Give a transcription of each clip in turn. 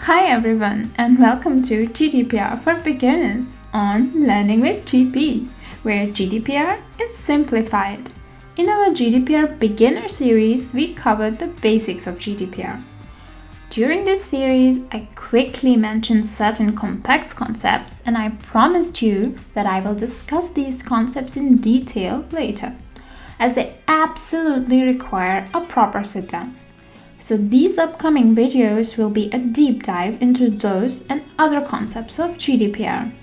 Hi everyone and welcome to GDPR for Beginners on Learning with GP, where GDPR is simplified. In our GDPR Beginner series, we covered the basics of GDPR. During this series, I quickly mentioned certain complex concepts and I promised you that I will discuss these concepts in detail later, as they absolutely require a proper sit-down. So these upcoming videos will be a deep dive into those and other concepts of GDPR.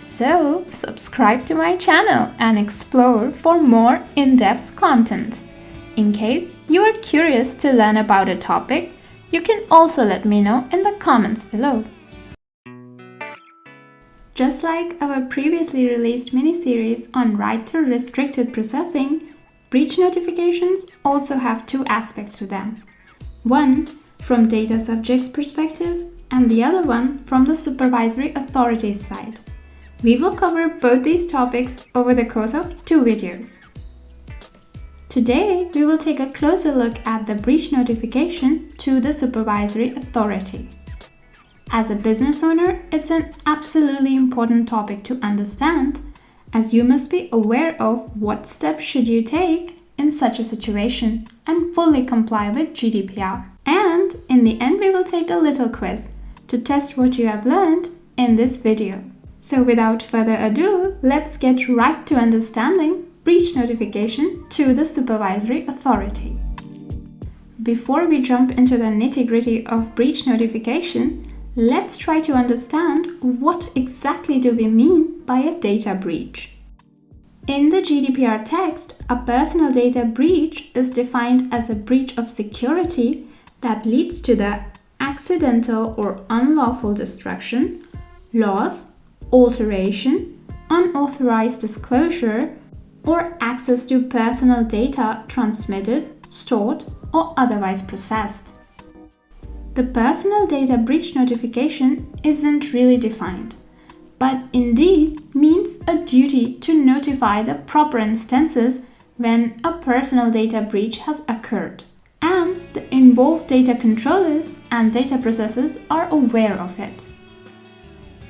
So subscribe to my channel and explore for more in-depth content. In case you are curious to learn about a topic, you can also let me know in the comments below. Just like our previously released mini-series on right to restricted processing, breach notifications also have two aspects to them. One from data subject's perspective and the other one from the supervisory authority's side. We will cover both these topics over the course of 2 videos. Today, we will take a closer look at the breach notification to the supervisory authority. As a business owner, it's an absolutely important topic to understand, as you must be aware of what steps should you take in such a situation and fully comply with GDPR. And in the end, we will take a little quiz to test what you have learned in this video. So without further ado, let's get right to understanding breach notification to the supervisory authority. Before we jump into the nitty-gritty of breach notification, let's try to understand what exactly do we mean by a data breach. In the GDPR text, a personal data breach is defined as a breach of security that leads to the accidental or unlawful destruction, loss, alteration, unauthorized disclosure, or access to personal data transmitted, stored, or otherwise processed. The personal data breach notification isn't really defined, but indeed means a duty to notify the proper instances when a personal data breach has occurred, and the involved data controllers and data processors are aware of it.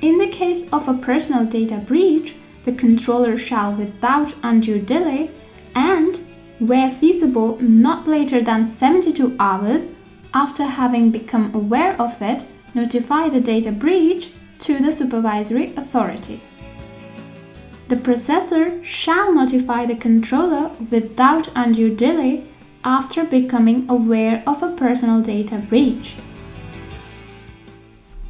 In the case of a personal data breach, the controller shall, without undue delay and, where feasible, not later than 72 hours after having become aware of it, notify the data breach to the supervisory authority. The processor shall notify the controller without undue delay after becoming aware of a personal data breach.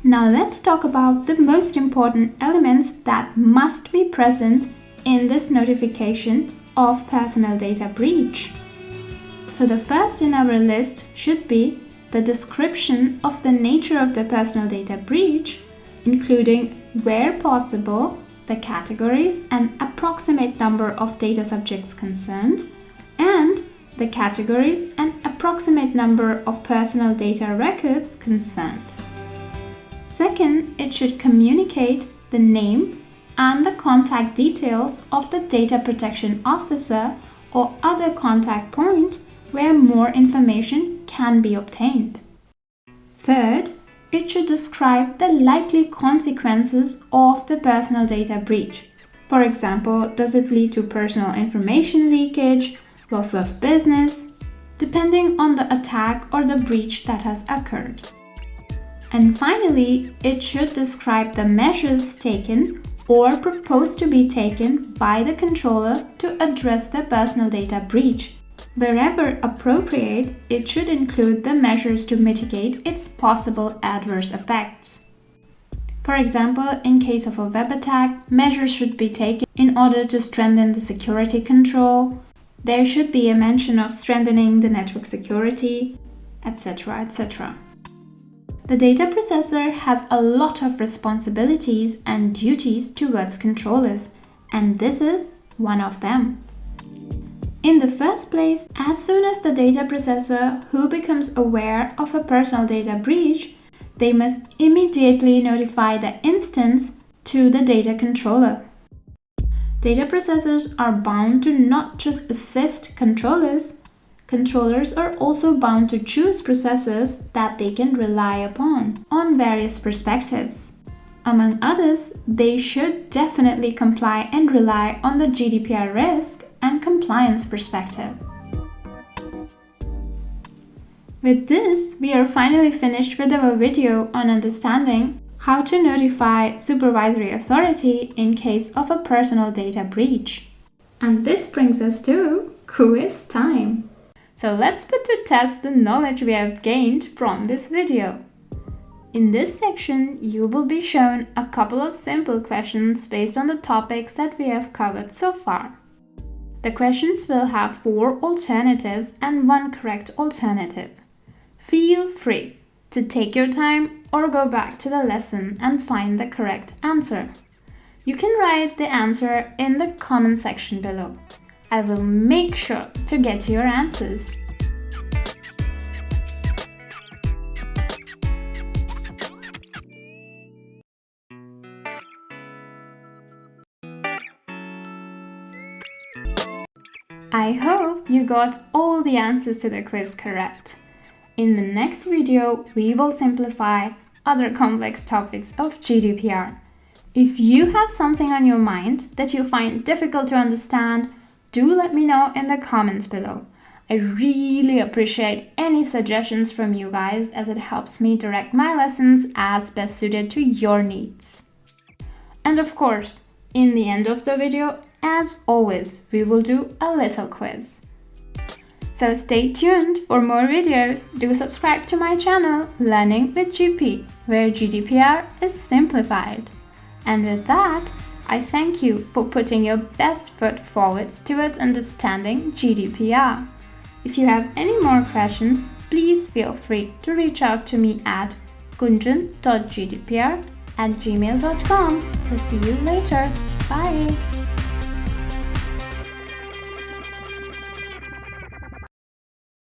Now let's talk about the most important elements that must be present in this notification of personal data breach. So the first in our list should be the description of the nature of the personal data breach, including, where possible, the categories and approximate number of data subjects concerned, and the categories and approximate number of personal data records concerned. Second, it should communicate the name and the contact details of the data protection officer or other contact point where more information can be obtained. Third, it should describe the likely consequences of the personal data breach. For example, does it lead to personal information leakage, loss of business, depending on the attack or the breach that has occurred. And finally, it should describe the measures taken or proposed to be taken by the controller to address the personal data breach. Wherever appropriate, it should include the measures to mitigate its possible adverse effects. For example, in case of a web attack, measures should be taken in order to strengthen the security control. There should be a mention of strengthening the network security, etc., etc. The data processor has a lot of responsibilities and duties towards controllers, and this is one of them. In the first place, as soon as the data processor who becomes aware of a personal data breach, they must immediately notify the instance to the data controller. Data processors are bound to not just assist controllers, controllers are also bound to choose processes that they can rely upon on various perspectives. Among others, they should definitely comply and rely on the GDPR risk and compliance perspective. With this, we are finally finished with our video on understanding how to notify supervisory authority in case of a personal data breach. And this brings us to quiz time. So let's put to test the knowledge we have gained from this video. In this section, you will be shown a couple of simple questions based on the topics that we have covered so far. The questions will have 4 alternatives and 1 correct alternative. Feel free to take your time or go back to the lesson and find the correct answer. You can write the answer in the comment section below. I will make sure to get to your answers. I hope you got all the answers to the quiz correct. In the next video, we will simplify other complex topics of GDPR. If you have something on your mind that you find difficult to understand, do let me know in the comments below. I really appreciate any suggestions from you guys as it helps me direct my lessons as best suited to your needs. And of course, in the end of the video, as always, we will do a little quiz. So stay tuned for more videos. Do subscribe to my channel, Learning with GP, where GDPR is simplified. And with that, I thank you for putting your best foot forward towards understanding GDPR. If you have any more questions, please feel free to reach out to me at gunjan.gdpr@gmail.com. So see you later. Bye!